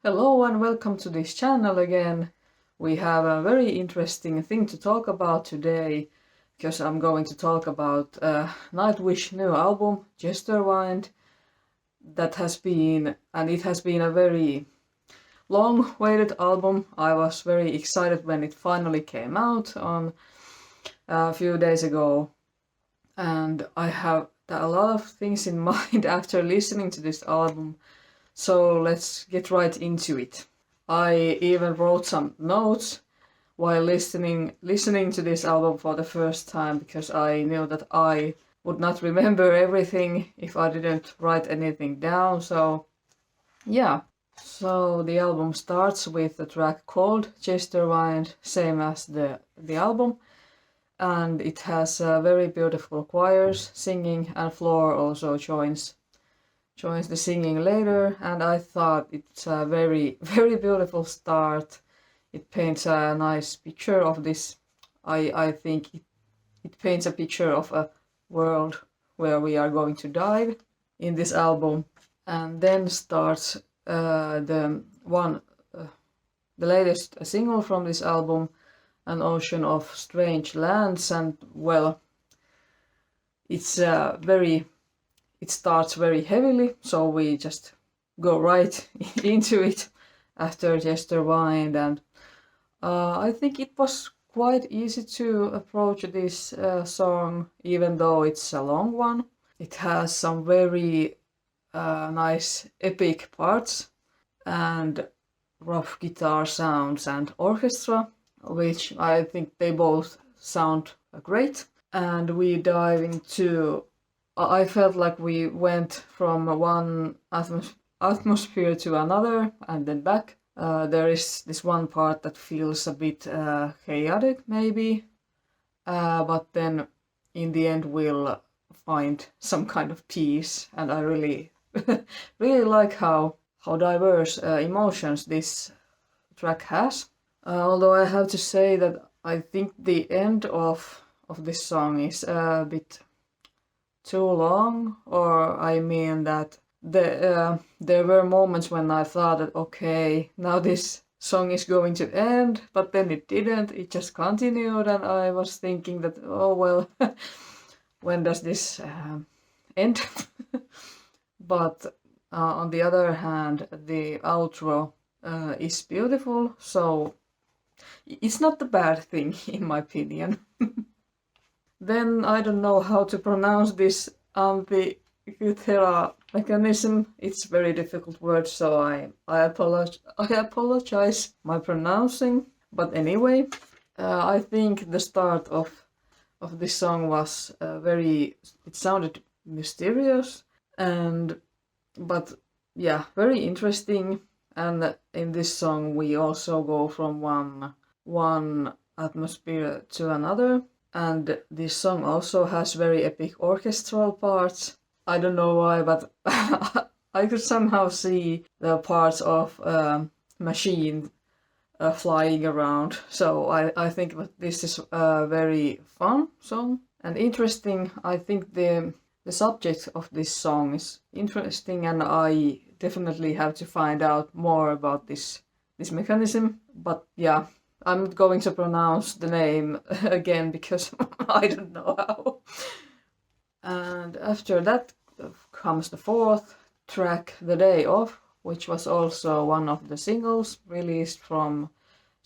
Hello and welcome to this channel again. We have a very interesting thing to talk about today because I'm going to talk about Nightwish new album, Yesterwynde, that has been, and it has been a very long waited album. I was very excited when it finally came out on a few days ago, and I have a lot of things in mind after listening to this album. So let's get right into it. I even wrote some notes while listening to this album for the first time because I knew that I would not remember everything if I didn't write anything down. So yeah. So the album starts with a track called Yesterwynde, same as the album, and it has very beautiful choirs singing, and Floor also joins the singing later, and I thought it's a very, very beautiful start. It paints a nice picture of this. I think it paints a picture of a world where we are going to dive in this album. And then starts the latest single from this album, An Ocean of Strange Lands, and well, it's it starts very heavily, so we just go right into it after Yesterwynde, and I think it was quite easy to approach this song, even though it's a long one. It has some very nice epic parts and rough guitar sounds and orchestra, which I think they both sound great. And we dive into I felt like we went from one atmosphere to another and then back. There is this one part that feels a bit chaotic, maybe, but then in the end we'll find some kind of peace, and I really, really like how diverse emotions this track has. Although I have to say that I think the end of this song is a bit too long, or I mean that there were moments when I thought that okay, now this song is going to end, but then it didn't, it just continued, and I was thinking that oh well, when does this end? But on the other hand, the outro is beautiful, so it's not a bad thing in my opinion. Then I don't know how to pronounce this Amphithera mechanism. It's a very difficult word, so I apologize my pronouncing. But anyway, I think the start of this song was it sounded mysterious, but yeah, very interesting. And in this song we also go from one atmosphere to another. And this song also has very epic orchestral parts. I don't know why, but I could somehow see the parts of machine flying around. So I think that this is a very fun song and interesting. I think the subject of this song is interesting, and I definitely have to find out more about this mechanism. But yeah, I'm not going to pronounce the name again because I don't know how. And after that comes the fourth track, The Day Off, which was also one of the singles released from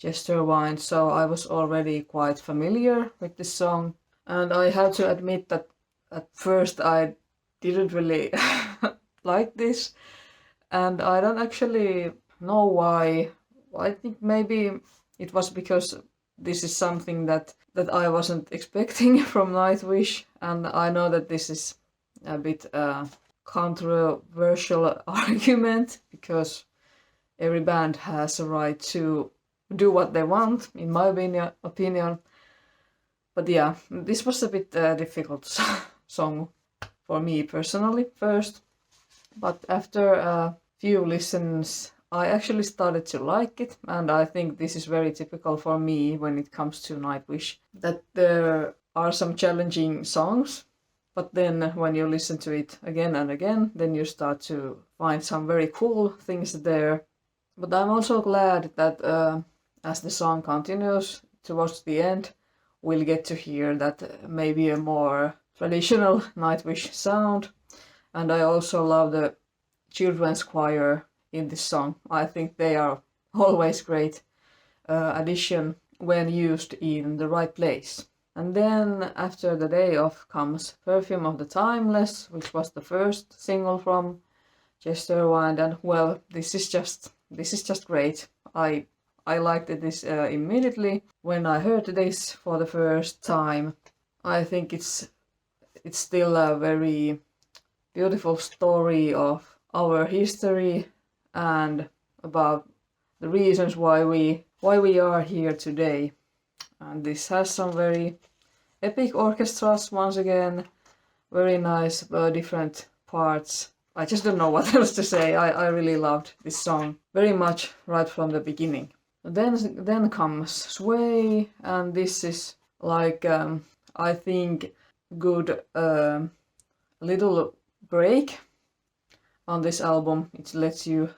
Yesterwynde, so I was already quite familiar with this song. And I have to admit that at first I didn't really like this, and I don't actually know why. I think maybe it was because this is something that I wasn't expecting from Nightwish, and I know that this is a bit controversial argument because every band has a right to do what they want, in my opinion. But yeah, this was a bit difficult song for me personally first, but after a few listens I actually started to like it, and I think this is very typical for me when it comes to Nightwish, that there are some challenging songs, but then when you listen to it again and again, then you start to find some very cool things there. But I'm also glad that as the song continues towards the end, we'll get to hear that maybe a more traditional Nightwish sound. And I also love the children's choir in this song. I think they are always great addition when used in the right place. And then after the day off comes Perfume of the Timeless, which was the first single from Yesterwynde, and well, this is just great. I liked this immediately when I heard this for the first time. I think it's still a very beautiful story of our history and about the reasons why we are here today. And this has some very epic orchestras once again, very nice different parts. I just don't know what else to say. I really loved this song very much right from the beginning. Then comes Sway, and this is like I think good little break on this album. It lets you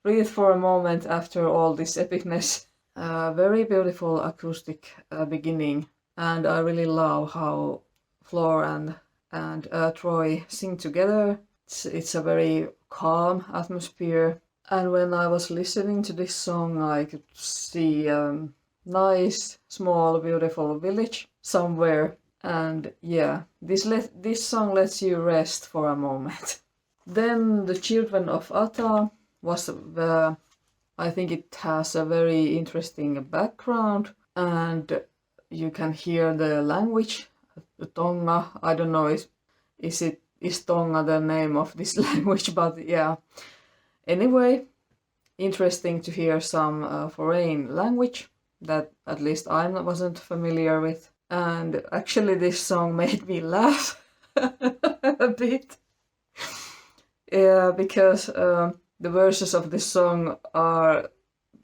breathe for a moment after all this epicness. Very beautiful acoustic beginning, and I really love how Floor and Troy sing together. It's a very calm atmosphere, and when I was listening to this song, I could see a nice, small, beautiful village somewhere. And yeah, this song lets you rest for a moment. Then the Children of Athia was I think it has a very interesting background, and you can hear the language, the Tonga. I don't know is Tonga the name of this language, but yeah. Anyway, interesting to hear some foreign language that at least I wasn't familiar with. And actually this song made me laugh a bit. Yeah, because the verses of this song are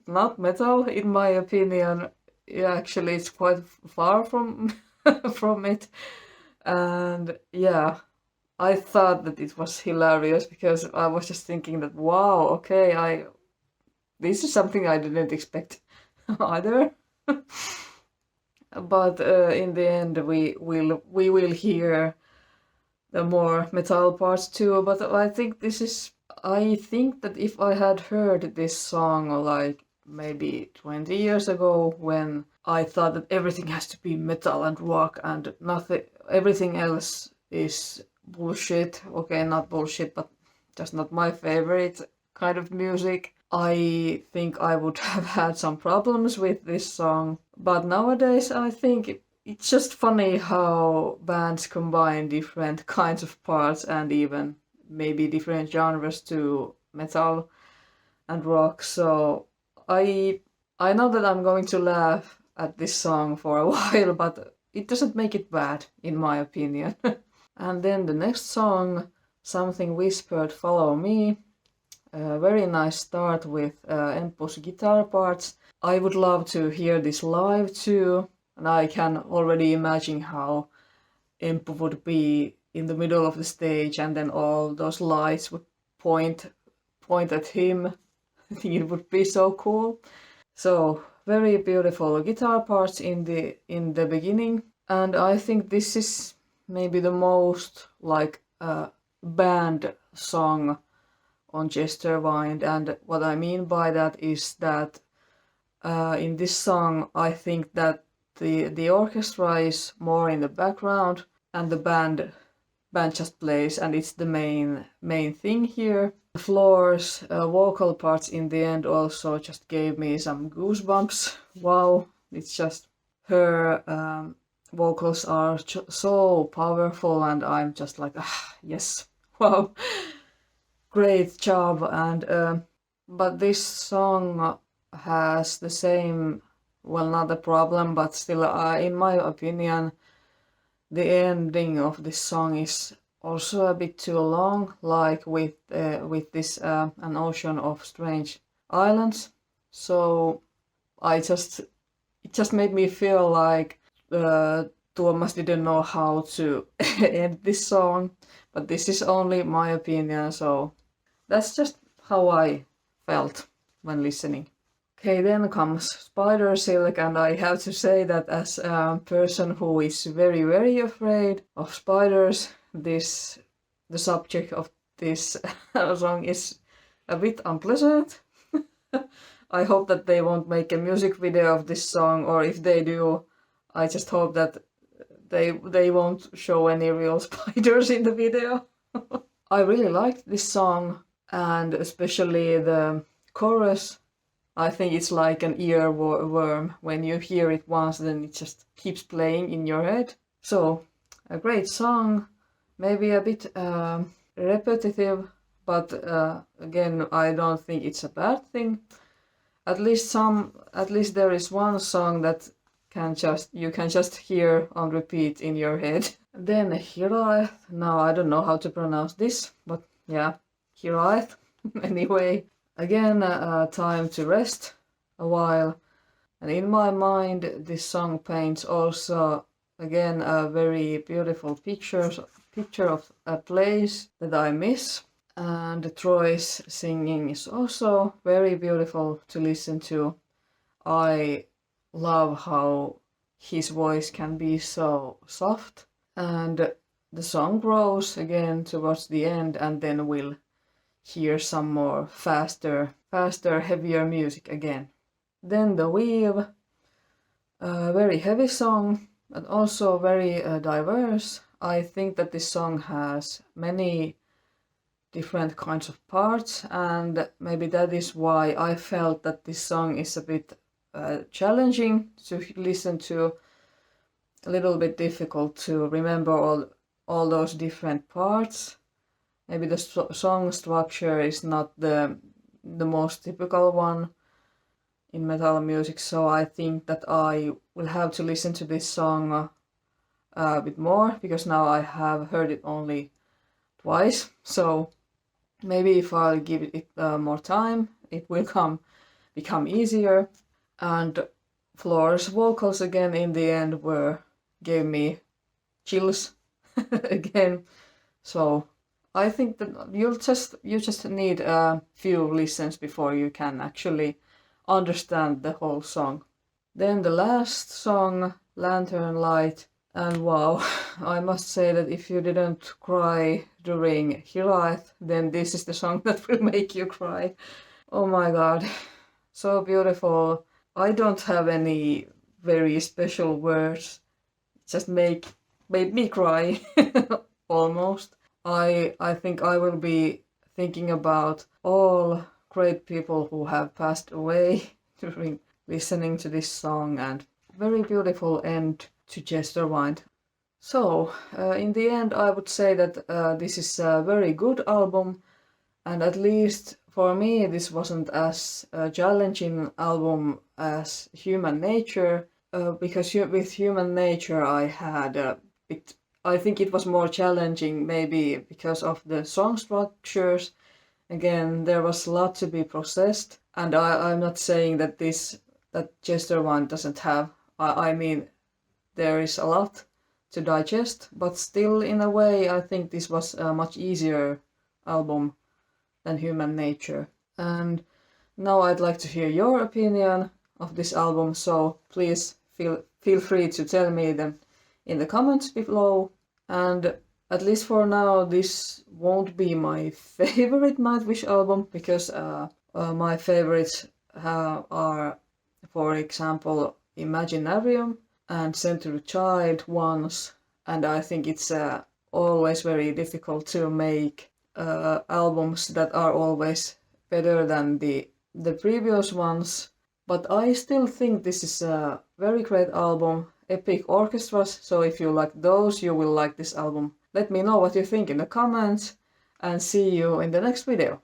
not metal, in my opinion. Yeah, actually it's quite far from from it. And yeah, I thought that it was hilarious because I was just thinking that wow, okay, this is something I didn't expect either. But in the end, we will hear the more metal parts too. But I think that if I had heard this song like maybe 20 years ago, when I thought that everything has to be metal and rock and everything else is bullshit. Okay, not bullshit, but just not my favorite kind of music. I think I would have had some problems with this song. But nowadays, I think it's just funny how bands combine different kinds of parts and even maybe different genres to metal and rock. So I know that I'm going to laugh at this song for a while, but it doesn't make it bad, in my opinion. And then the next song, Something Whispered, Follow Me. Very nice start with Empu's guitar parts. I would love to hear this live too, and I can already imagine how Empu would be in the middle of the stage and then all those lights would point at him. I think it would be so cool. So very beautiful guitar parts in the beginning, and I think this is maybe the most like band song on Yesterwynde, and what I mean by that is that in this song I think that the orchestra is more in the background and the band just plays, and it's the main thing here. Floor's vocal parts in the end also just gave me some goosebumps. Wow, it's just her vocals are so powerful, and I'm just like, yes, wow. Great job. And but this song has the same, well, not a problem, but still in my opinion the ending of this song is also a bit too long, like with this An Ocean of Strange Islands. So it just made me feel like Tuomas didn't know how to end this song, but this is only my opinion, so that's just how I felt. when listening. Okay, then comes Spider Silk, and I have to say that as a person who is very, very afraid of spiders, the subject of this song is a bit unpleasant. I hope that they won't make a music video of this song, or if they do, I just hope that they won't show any real spiders in the video. I really liked this song, and especially the chorus. I think it's like an earworm. When you hear it once, then it just keeps playing in your head. So, a great song, maybe a bit repetitive, but again, I don't think it's a bad thing. At least there is one song that you can just hear on repeat in your head. Then Hiraeth. Now I don't know how to pronounce this, but yeah, Hiraeth. Anyway, again, time to rest a while. And in my mind, this song paints also again a very beautiful picture of a place that I miss. And Troy's singing is also very beautiful to listen to. I love how his voice can be so soft. And the song grows again towards the end, and then we'll hear some more faster, heavier music again. Then the Weave, a very heavy song, but also very diverse. I think that this song has many different kinds of parts, and maybe that is why I felt that this song is a bit challenging to listen to, a little bit difficult to remember all those different parts. Maybe the song structure is not the most typical one in metal music, so I think that I will have to listen to this song a bit more, because now I have heard it only twice. So maybe if I'll give it more time, it will become easier. And Floor's vocals again in the end gave me chills again. So I think that you just need a few listens before you can actually understand the whole song. Then the last song, Lantern Light, and wow, I must say that if you didn't cry during Hiraeth, then this is the song that will make you cry. Oh my god, so beautiful. I don't have any very special words. Just made me cry almost. I think I will be thinking about all great people who have passed away during listening to this song, and very beautiful end to Yesterwynde. So, in the end, I would say that this is a very good album, and at least for me, this wasn't as challenging album as Human Nature, because with Human Nature I had I think it was more challenging, maybe because of the song structures. Again, there was a lot to be processed, and I'm not saying that Yesterwynde doesn't have. I mean, there is a lot to digest, but still, in a way, I think this was a much easier album than Human Nature. And now I'd like to hear your opinion of this album, so please feel free to tell me them in the comments below. And at least for now, this won't be my favorite Nightwish album, because my favorites are, for example, Imaginarium and Century Child ones, and I think it's always very difficult to make albums that are always better than the previous ones. But I still think this is a very great album, epic orchestras, so if you like those, you will like this album. Let me know what you think in the comments, and see you in the next video.